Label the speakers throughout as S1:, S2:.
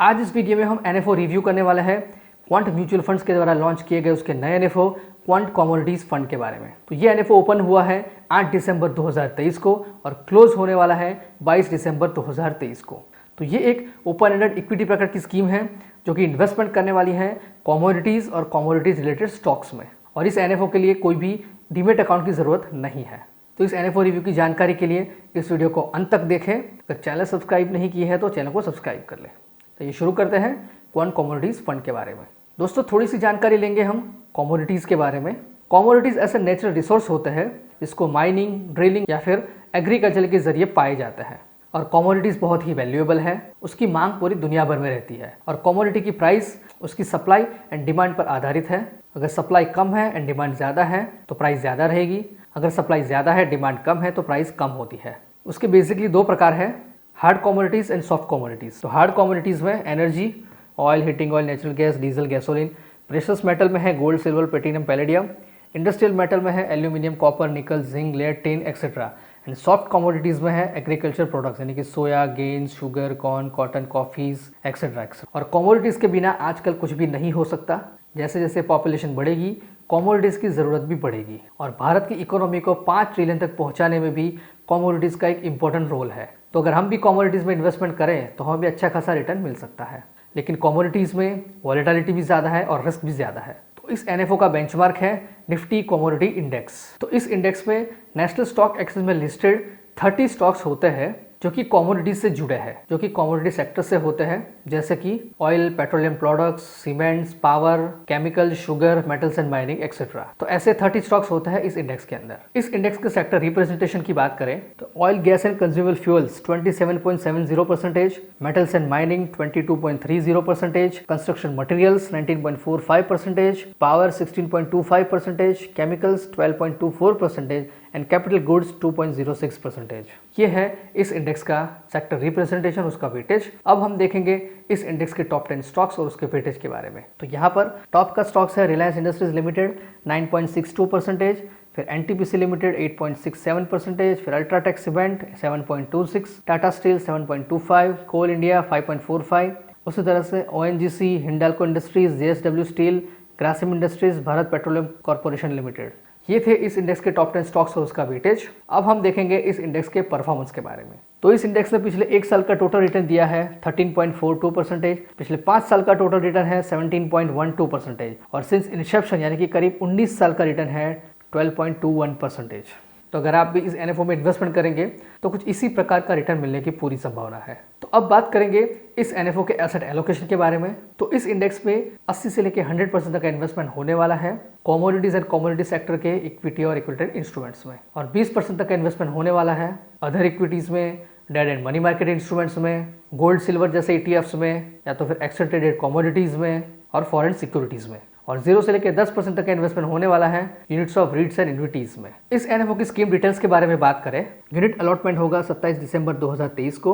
S1: आज इस वीडियो में हम एनएफओ रिव्यू करने वाले हैं क्वांट म्यूचुअल फंड्स के द्वारा लॉन्च किए गए उसके नए एनएफओ क्वांट कमोडिटीज फंड के बारे में। तो ये एनएफओ ओपन हुआ है 8 दिसंबर 2023 को और क्लोज होने वाला है 22 दिसंबर 2023 को। तो ये एक ओपन एंडेड इक्विटी प्रकार की स्कीम है जो कि इन्वेस्टमेंट करने वाली है कमोडिटीज और कमोडिटीज रिलेटेड स्टॉक्स में, और इस एनएफओ के लिए कोई भी डीमेट अकाउंट की ज़रूरत नहीं है। तो इस एनएफओ रिव्यू की जानकारी के लिए इस वीडियो को अंत तक देखें। अगर चैनल सब्सक्राइब नहीं किए हैं तो चैनल को सब्सक्राइब कर लें। तो ये शुरू करते हैं क्वांट कमोडिटीज फंड के बारे में। दोस्तों, थोड़ी सी जानकारी लेंगे हम कमोडिटीज़ के बारे में। कमोडिटीज़ ऐसे नेचुरल रिसोर्स होते हैं जिसको माइनिंग, ड्रिलिंग या फिर एग्रीकल्चर के जरिए पाए जाते हैं, और कमोडिटीज़ बहुत ही वैल्यूएबल है। उसकी मांग पूरी दुनिया भर में रहती है और कमोडिटी की प्राइस उसकी सप्लाई एंड डिमांड पर आधारित है। अगर सप्लाई कम है एंड डिमांड ज़्यादा है तो प्राइस ज़्यादा रहेगी। अगर सप्लाई ज़्यादा है, डिमांड कम है तो प्राइस कम होती है। उसके बेसिकली दो प्रकार है, hard commodities and soft commodities. तो हार्ड कमोडिटीज़ में energy, oil, heating oil, natural gas, diesel, gasoline. Precious metal में है gold, silver, platinum, palladium. Industrial metal में है aluminium, copper, nickel, zinc, lead, tin etcetera. And soft commodities में है agriculture products यानी कि soya, grains, sugar, corn, cotton, coffees etcetera etcetera. और commodities के बिना आजकल कुछ भी नहीं हो सकता। जैसे जैसे पॉपुलेशन बढ़ेगी कमोडिटीज़ की ज़रूरत भी बढ़ेगी, और भारत की इकोनॉमी को 5 ट्रिलियन तक पहुंचाने में भी कमोडिटीज़ का एक इंपॉर्टेंट रोल है। तो अगर हम भी कमोडिटीज़ में इन्वेस्टमेंट करें तो हमें भी अच्छा खासा रिटर्न मिल सकता है। लेकिन कमोडिटीज़ में वॉलेटिलिटी भी ज़्यादा है और रिस्क भी ज़्यादा है। तो इस एनएफओ का बेंचमार्क है निफ्टी कमोडिटी इंडेक्स। तो इस इंडेक्स में नेशनल स्टॉक एक्सचेंज में लिस्टेड 30 स्टॉक्स होते हैं जो कि कमोडिटी से जुड़े हैं, जो कि कमोडिटी सेक्टर से होते हैं, जैसे कि oil, petroleum products, cements, power, chemical, sugar, metals and mining etcetera. तो ऐसे 30 स्टॉक्स होते हैं इस इंडेक्स के अंदर। इस इंडेक्स के सेक्टर रिप्रेजेंटेशन की बात करें तो oil, gas and consumable fuels 27.70%, metals and mining 22.30%, construction materials 19.45%, power 16.25%, chemicals 12.24% and capital goods 2.06%। ये है इस इंडेक्स का सेक्टर रिप्रेजेंटेशन, उसका वेटेज। अब हम देखेंगे इस इंडेक्स के टॉप 10 स्टॉक्स और उसके वेटेज के बारे में। तो यहाँ पर टॉप का स्टॉक्स है रिलायंस इंडस्ट्रीज लिमिटेड 9.62%, फिर एनटीपीसी लिमिटेड 8.67%, फिर अल्ट्राटेक सीमेंट 7.26, टाटा स्टील 7.25, कोल इंडिया 5.45, उसी तरह से ONGC, Hindalco industries, JSW steel, Grasim industries, Bharat petroleum corporation limited. ये थे इस इंडेक्स के टॉप 10 स्टॉक्स और उसका वेटेज। अब हम देखेंगे इस इंडेक्स के परफॉर्मेंस के बारे में। तो इस इंडेक्स ने पिछले 1 साल का टोटल रिटर्न दिया है 13.42%, पिछले 5 साल का टोटल रिटर्न है 17.12%, और सिंस इंसेप्शन यानी कि करीब 19 साल का रिटर्न है 12.21%। तो अगर आप भी इस एनएफओ में इन्वेस्टमेंट करेंगे तो कुछ इसी प्रकार का रिटर्न मिलने की पूरी संभावना है। तो अब बात करेंगे इस एनएफओ के एसेट एलोकेशन के बारे में। तो इस इंडेक्स में 80 से लेकर 100% तक का इन्वेस्टमेंट होने वाला है कमोडिटीज एंड कमोडिटी सेक्टर के इक्विटी और इक्विटेड इंस्ट्रूमेंट्स में, और 20% तक का इन्वेस्टमेंट होने वाला है अदर इक्विटीज में, debt and money market instruments में, गोल्ड सिल्वर जैसे ईटीएफ्स में, या तो फिर एक्सेस ट्रेडेड कमोडिटीज में और फॉरेन सिक्योरिटीज में, और 0 से लेकर 10% तक का इन्वेस्टमेंट होने वाला है यूनिट्स ऑफ रीट्स एंड इन्विटीज में। इस एनएफओ की स्कीम डिटेल्स के बारे में बात करें, यूनिट अलॉटमेंट होगा 27 दिसंबर 2023 को,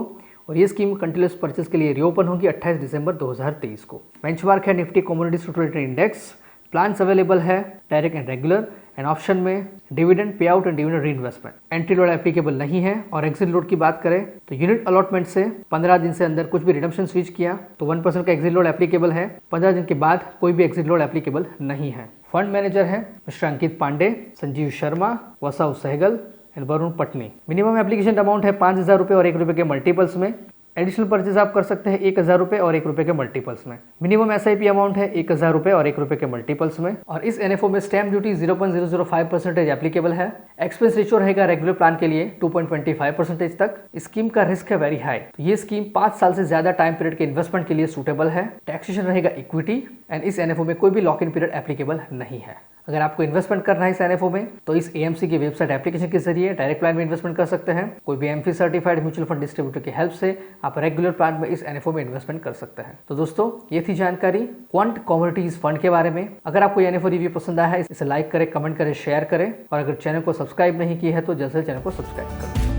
S1: और ये स्कीम कंटिन्यूस परचेज के लिए रीओपन होगी 28 दिसंबर 2023 को। बेंचमार्क है Nifty commodity total index. Plans available है direct and regular, and option में dividend pay out and dividend reinvestment. Entry load applicable नहीं है। और एग्जिट लोड की बात करें तो यूनिट अलॉटमेंट से 15 दिन से अंदर कुछ भी रिडम्पशन स्विच किया तो 1% का एग्जिट लोड एप्लीकेबल है। 15 दिन के बाद कोई भी एग्जिट लोड एप्लीकेबल नहीं है। फंड मैनेजर है मिस्टर अंकित पांडे, संजीव शर्मा, वसाउ Sehgal and Varun Patni. Minimum application amount है 5,000 रुपये और 1 रुपये के मल्टीपल्स में। एडिशनल परचेज आप कर सकते हैं 1,000 रुपये और 1 रुपये के मल्टीपल्स में। मिनिमम एसआईपी अमाउंट है 1,000 रुपये और 1 रुपये के मल्टीपल्स में। और इस एनएफओ में स्टैम्प ड्यूटी 0.005% एप्लीकेबल है। एक्सपेंस रेशियो रहेगा रेगुलर प्लान के लिए 2.25% तक। स्कीम का रिस्क है वेरी हाई। तो ये स्कीम 5 साल से ज्यादा टाइम पीरियड के इन्वेस्टमेंट के लिए सूटेबल है। टैक्सेशन रहेगा इक्विटी, एंड इस एनएफओ में कोई भी लॉक इन पीरियड एप्लीकेबल नहीं है। अगर आपको इन्वेस्टमेंट करना है इस एनएफओ में तो इस एएमसी की वेबसाइट एप्लीकेशन के जरिए डायरेक्ट प्लान में इन्वेस्टमेंट कर सकते हैं। कोई भी AMFI certified mutual fund distributor की हेल्प से आप रेगुलर प्लान में इस एनएफओ में इन्वेस्टमेंट कर सकते हैं। तो दोस्तों, ये थी जानकारी क्वांट कमोडिटीज फंड के बारे में। अगर आपको ये एनएफओ रिव्यू पसंद आया है इसे लाइक करें, कमेंट करें, शेयर करें, और अगर चैनल को सब्सक्राइब नहीं किया है तो जल्द से चैनल को सब्सक्राइब करें।